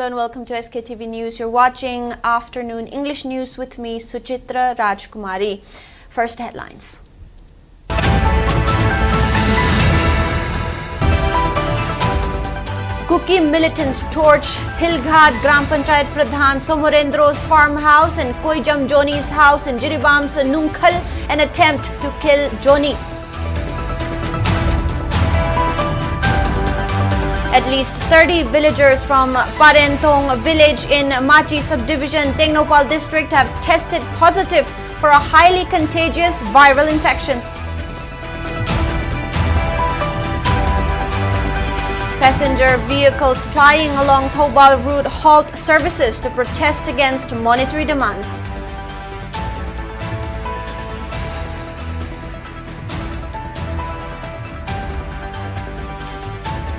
Hello and welcome to SKTV News. You're watching Afternoon English News with me, Suchitra Rajkumari. First headlines. Kuki militants torch Hilghat Gram Panchayat Pradhan Somorendro's farmhouse and Koijam Joni's house in Jiribam's Nunkhal, an attempt to kill Joni. At least 30 villagers from Parentong village in Machi subdivision, Tengnopal district have tested positive for a highly contagious viral infection. Passenger vehicles plying along Thobal route halt services to protest against monetary demands.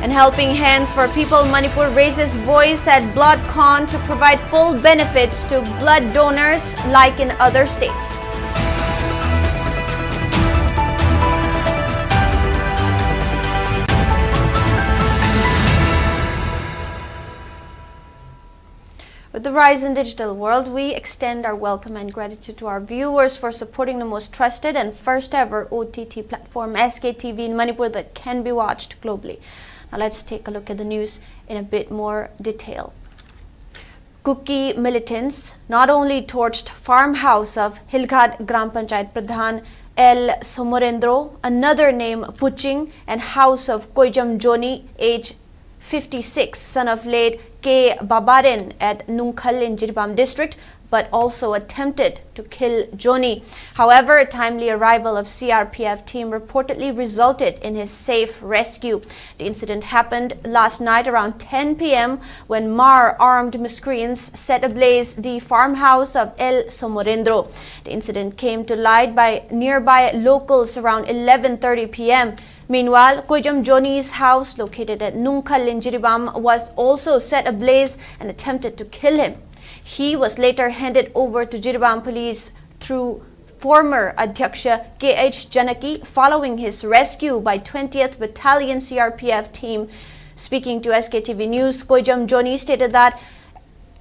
And Helping Hands for People Manipur raises voice at BloodCon to provide full benefits to blood donors like in other states. With the rise in digital world, we extend our welcome and gratitude to our viewers for supporting the most trusted and first ever OTT platform SKTV in Manipur that can be watched globally. Now let's take a look at the news in a bit more detail. Kuki militants not only torched farmhouse of Hilghat Gram Panchayat Pradhan L. Somorendro, another name Puching, and house of Koijam Joni, age 56, son of late K. Babaren at Nunkhal in Jiribam district, but also attempted to kill Joni. However, a timely arrival of CRPF team reportedly resulted in his safe rescue. The incident happened last night around 10 p.m. when armed miscreants set ablaze the farmhouse of El Somorendro. The incident came to light by nearby locals around 11:30 p.m. Meanwhile, Koijam Joni's house, located at Nunkhal in Jiribam, was also set ablaze and attempted to kill him. He was later handed over to Jiribam police through former Adhyaksha K.H. Janaki following his rescue by 20th Battalion CRPF team. Speaking to SKTV News, Koijam Joni stated that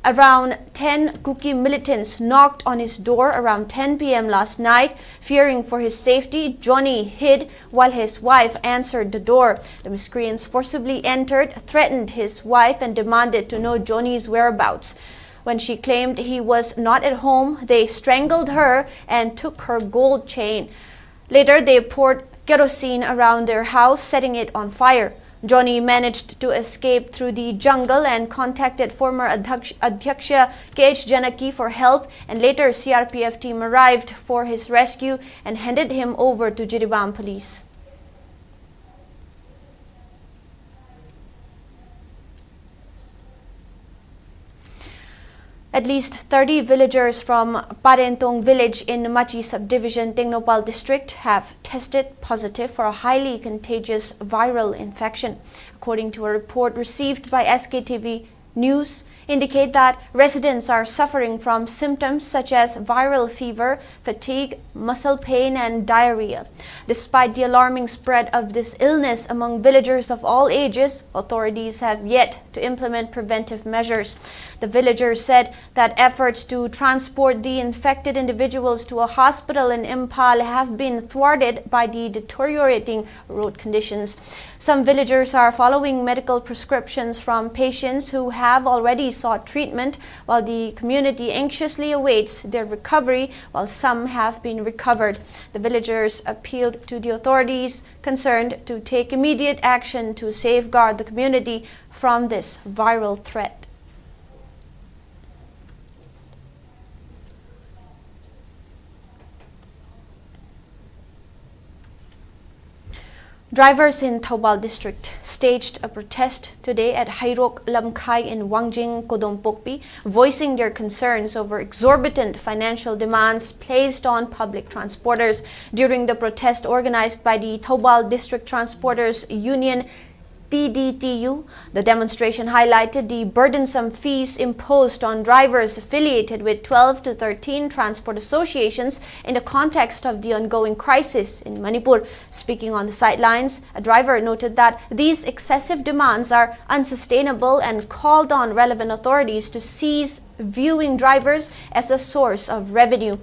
around 10 Kuki militants knocked on his door around 10 p.m. last night. Fearing for his safety, Joni hid while his wife answered the door. The miscreants forcibly entered, threatened his wife, and demanded to know Joni's whereabouts. When she claimed he was not at home, they strangled her and took her gold chain. Later, they poured kerosene around their house, setting it on fire. Joni managed to escape through the jungle and contacted former Adhyaksha K.H. Janaki for help, and later CRPF team arrived for his rescue and handed him over to Jiribam police. At least 30 villagers from Parentong village in Machi subdivision, Tengnopal district have tested positive for a highly contagious viral infection. According to a report received by SKTV News, indicate that residents are suffering from symptoms such as viral fever, fatigue, muscle pain, and diarrhea. Despite the alarming spread of this illness among villagers of all ages, authorities have yet to implement preventive measures. The villagers said that efforts to transport the infected individuals to a hospital in Imphal have been thwarted by the deteriorating road conditions. Some villagers are following medical prescriptions from patients who have already sought treatment, while the community anxiously awaits their recovery, while some have been recovered. The villagers appealed to the authorities concerned to take immediate action to safeguard the community from this viral threat. Drivers in Thobal district staged a protest today at Hairok Lamkhai in Wangjing, Kodompokpi, voicing their concerns over exorbitant financial demands placed on public transporters. During the protest organized by the Thobal District Transporters Union, TDTU. The demonstration highlighted the burdensome fees imposed on drivers affiliated with 12 to 13 transport associations in the context of the ongoing crisis in Manipur. Speaking on the sidelines, a driver noted that these excessive demands are unsustainable and called on relevant authorities to cease viewing drivers as a source of revenue.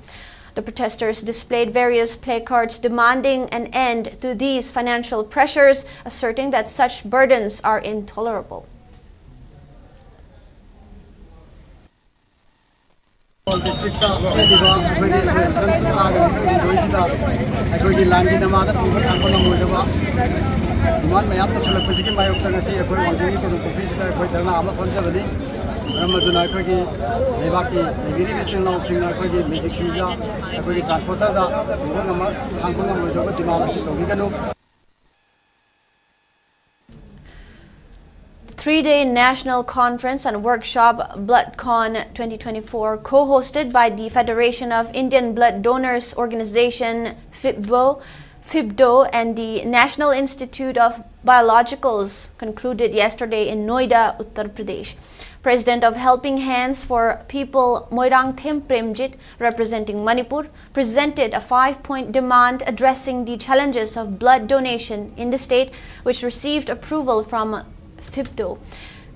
The protesters displayed various placards demanding an end to these financial pressures, asserting that such burdens are intolerable. Three-day national conference and workshop BloodCon 2024, co-hosted by the Federation of Indian Blood Donors Organization FIBDO and the National Institute of Biologicals, concluded yesterday in Noida, Uttar Pradesh. President of Helping Hands for People Moirangthem Premjit, representing Manipur, presented a 5-point demand addressing the challenges of blood donation in the state, which received approval from FIBDO.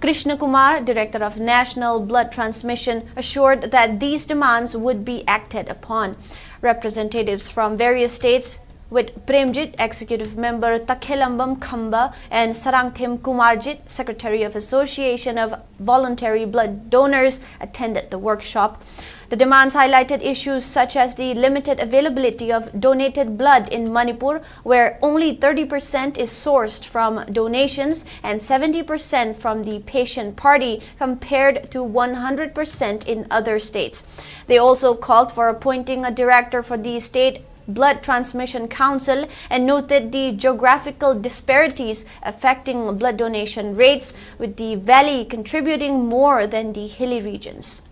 Krishna Kumar, Director of National Blood Transmission, assured that these demands would be acted upon. Representatives from various states, with Premjit, Executive Member Takhelambam Khamba, and Sarangthem Kumarjit, Secretary of Association of Voluntary Blood Donors, attended the workshop. The demands highlighted issues such as the limited availability of donated blood in Manipur, where only 30% is sourced from donations and 70% from the patient party, compared to 100% in other states. They also called for appointing a director for the State Blood Transmission Council and noted the geographical disparities affecting blood donation rates, with the valley contributing more than the hilly regions.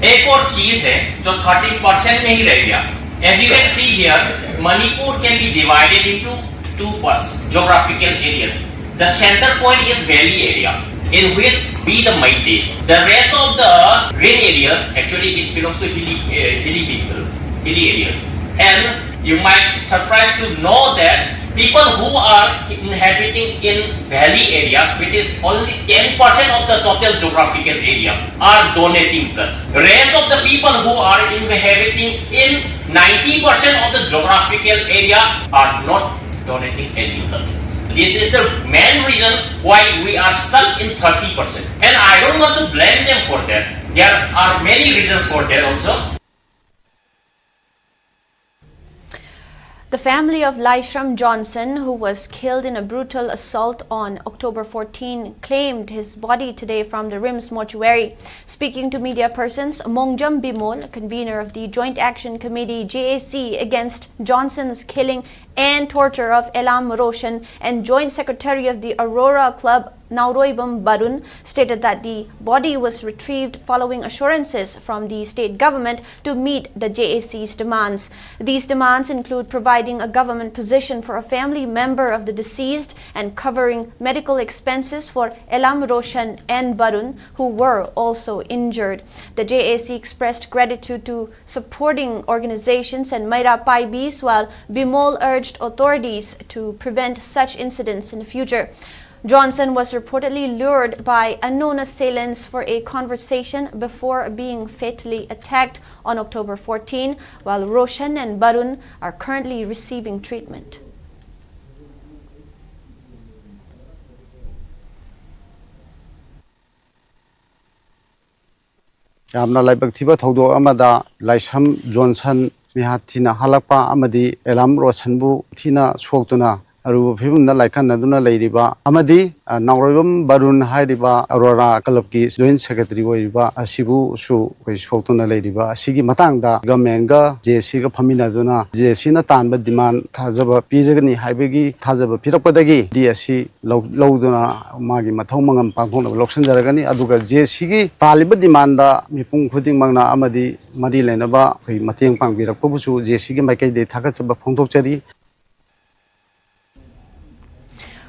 एक और चीज है जो 30% में ही रह गया. As you can see here, Manipur can be divided into two parts, geographical areas. The center point is valley area, in which be the Maites. The rest of the green areas, actually it belongs to hilly people, hilly areas. And you might be surprised to know that people who are inhabiting in valley area, which is only 10% of the total geographical area, are donating blood. Rest of the people who are inhabiting in 90% of the geographical area are not donating any blood. This is the main reason why we are stuck in 30%. And I don't want to blame them for that. There are many reasons for that also. The family of Lam Johnson, who was killed in a brutal assault on October 14, claimed his body today from the RIMS mortuary. Speaking to media persons, Mongjam Bimol, convener of the Joint Action Committee JAC against Johnson's killing and torture of Elam Roshan, and Joint Secretary of the Aurora Club Nauroibam Barun, stated that the body was retrieved following assurances from the state government to meet the JAC's demands. These demands include providing a government position for a family member of the deceased and covering medical expenses for Elam Roshan and Barun, who were also injured. The JAC expressed gratitude to supporting organizations and Maira Paibis, while Bimol urged authorities to prevent such incidents in the future. Johnson was reportedly lured by unknown assailants for a conversation before being fatally attacked on October 14, while Roshan and Barun are currently receiving treatment. Yamna laibak thiba thodo amada Lam Johnson mihat thina halakpa amadi Elam Roshan bu thina soktuna aru phimna laikhan naduna leiriba amadi Nauribam Barun hairiba Aurora Kalapki Joint Secretary oiriba asibu su koi soktuna leiriba asigi matangda government ga JC ga phamina duna JC na tanba demand thajaba piragani haibagi thajaba pirakpadagi DSC lawduna magi mathau mangam pangthona loksanjaragani aduga JC gi taliba demand da mipung khuding mangna amadi mari lenaba koi mateng pangbirakpabusu JC gi maikai de thakachaba phongthokchari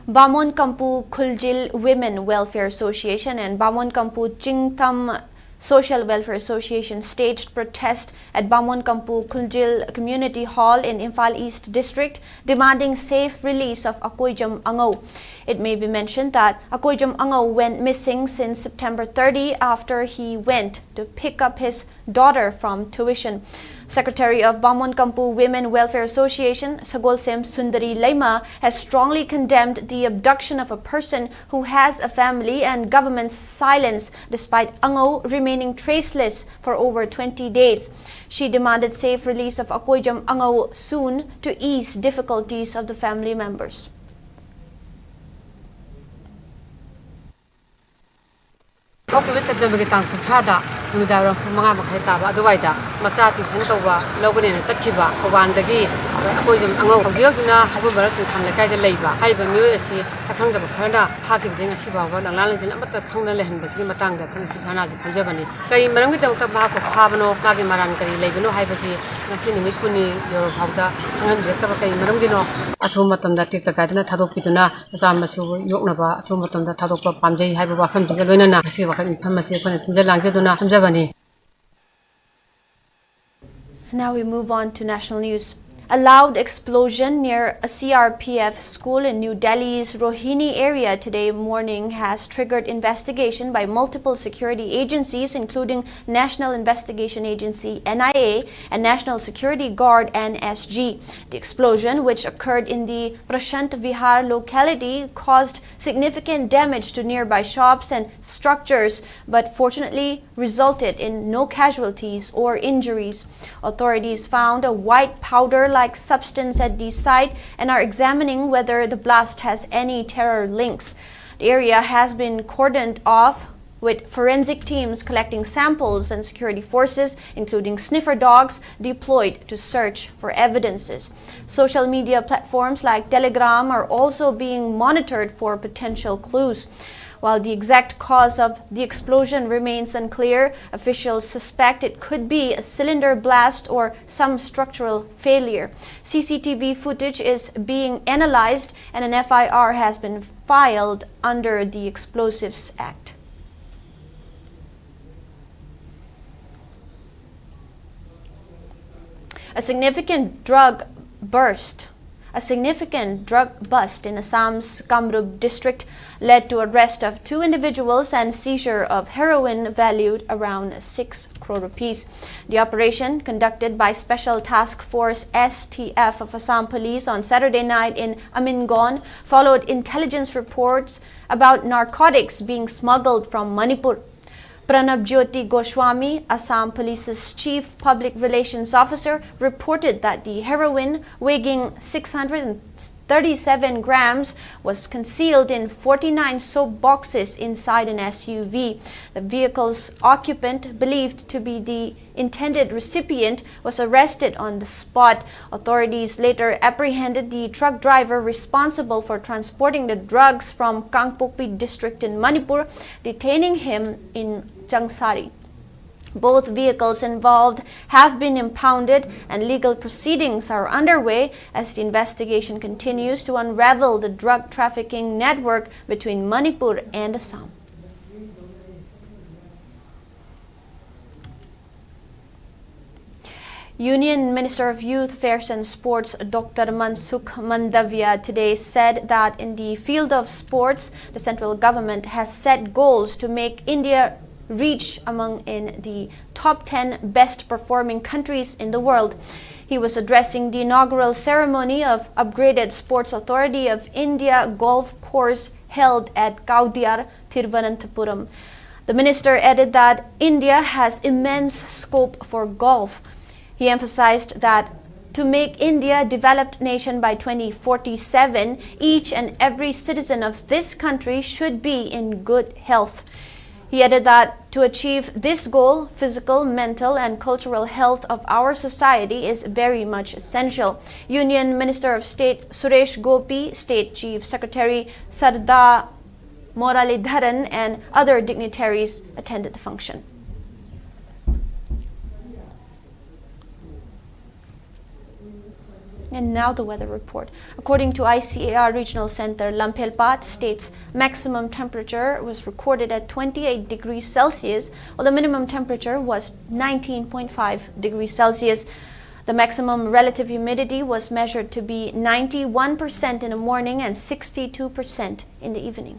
Bamon Kampu Khuljil Women Welfare Association and Bamon Kampu Chingtam Social Welfare Association staged protest at Bamon Kampu Khuljil Community Hall in Imphal East District, demanding safe release of Akoijam Ango. It may be mentioned that Akoijam Ango went missing since September 30 after he went to pick up his daughter from tuition. Secretary of Bamon Kampu Women Welfare Association, Sagolsem Sundari Laima, has strongly condemned the abduction of a person who has a family and government's silence despite Ango remaining traceless for over 20 days. She demanded safe release of Akoijam Ango soon to ease difficulties of the family members. Okay, September kitang kutsada, nungdaram mga makahitaba, aduwaida, masati santawa, logonin at kiba, kawandagi, Akoijam Ango, Ziogina, Habubarat and Hamlaka de Leba, Haiba Musi, Sakanga Bakana, Hakibing Siba, and Lalan and Amata Kangalan, Basimatanga, Kanisipana, Punjabani. Kay Marangita Tabako, Pavano, Magimaran, Labino, Hibasi, Nasini Mikuni, your Hauda, and the Tabaka Marangino, Atomaton that Tita Gadana, Tadopituna, Zamasu, Yoknaba, Atomaton that Tadopa, Pamjay, Hibaba, Galena, Siva. Now we move on to national news. A loud explosion near a CRPF school in New Delhi's Rohini area today morning has triggered investigation by multiple security agencies, including National Investigation Agency NIA and National Security Guard NSG. The explosion, which occurred in the Prashant Vihar locality, caused significant damage to nearby shops and structures, but fortunately resulted in no casualties or injuries. Authorities found a white powder-like substance at the site and are examining whether the blast has any terror links. The area has been cordoned off with forensic teams collecting samples and security forces, including sniffer dogs, deployed to search for evidences. Social media platforms like Telegram are also being monitored for potential clues. While the exact cause of the explosion remains unclear, officials suspect it could be a cylinder blast or some structural failure. CCTV footage is being analyzed and an FIR has been filed under the Explosives Act. A significant drug bust in Assam's Kamrup district led to arrest of 2 individuals and seizure of heroin valued around 6 crore rupees. The operation, conducted by Special Task Force STF of Assam Police on Saturday night in Amingon, followed intelligence reports about narcotics being smuggled from Manipur. Pranab Jyoti Goswami, Assam Police's Chief Public Relations Officer, reported that the heroin, weighing 637 grams, was concealed in 49 soap boxes inside an SUV. The vehicle's occupant, believed to be the intended recipient, was arrested on the spot. Authorities later apprehended the truck driver responsible for transporting the drugs from Kangpokpi district in Manipur, detaining him in Changsari. Both vehicles involved have been impounded and legal proceedings are underway as the investigation continues to unravel the drug trafficking network between Manipur and Assam. Union Minister of Youth Affairs and Sports Dr. Mansukh Mandavia today said that in the field of sports, the central government has set goals to make India reach among in the top 10 best performing countries in the world. He was addressing the inaugural ceremony of upgraded Sports Authority of India golf course held at Kaudiar, Thiruvananthapuram. The minister added that India has immense scope for golf. He emphasized that To make India a developed nation by 2047, each and every citizen of this country should be in good health. He added that to achieve this goal, physical, mental and cultural health of our society is very much essential. Union Minister of State Suresh Gopi, State Chief Secretary Sardar Moralidharan and other dignitaries attended the function. And now the weather report. According to ICAR Regional Center, Lam state's maximum temperature was recorded at 28 degrees Celsius, while the minimum temperature was 19.5 degrees Celsius. The maximum relative humidity was measured to be 91% in the morning and 62% in the evening.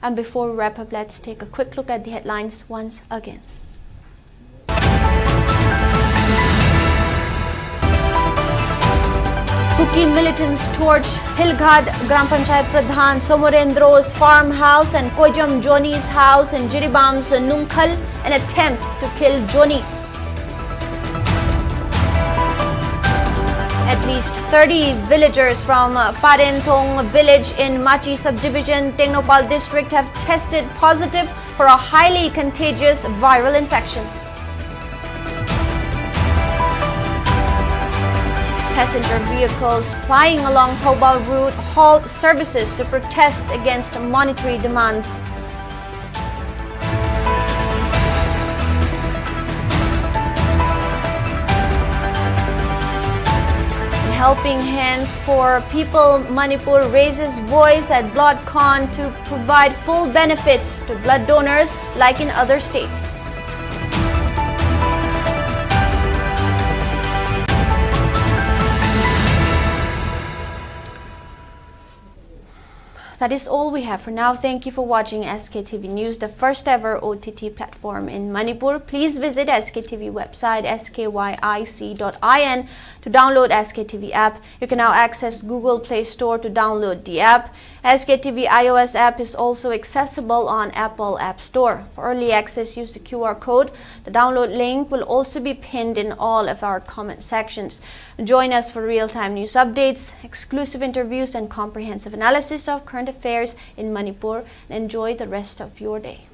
And before we wrap up, let's take a quick look at the headlines once again. Kuki militants torched Hilghad Gram Panchayat Pradhan Somorendro's farmhouse and Kojam Joni's house in Jiribam's Nungkhal, an attempt to kill Joni. At least 30 villagers from Parenthong village in Machi subdivision, Tengnopal district have tested positive for a highly contagious viral infection. Passenger vehicles plying along Thoubal route halt services to protest against monetary demands. Helping Hands for People Manipur raises voice at BloodCon to provide full benefits to blood donors like in other states. That is all we have for now. Thank you for watching SKTV News, the first ever OTT platform in Manipur. Please visit SKTV website skyic.in to download SKTV app. You can now access Google Play Store to download the app. SKTV iOS app is also accessible on Apple App Store. For early access, use the QR code. The download link will also be pinned in all of our comment sections. Join us for real-time news updates, exclusive interviews and comprehensive analysis of current affairs in Manipur, and enjoy the rest of your day.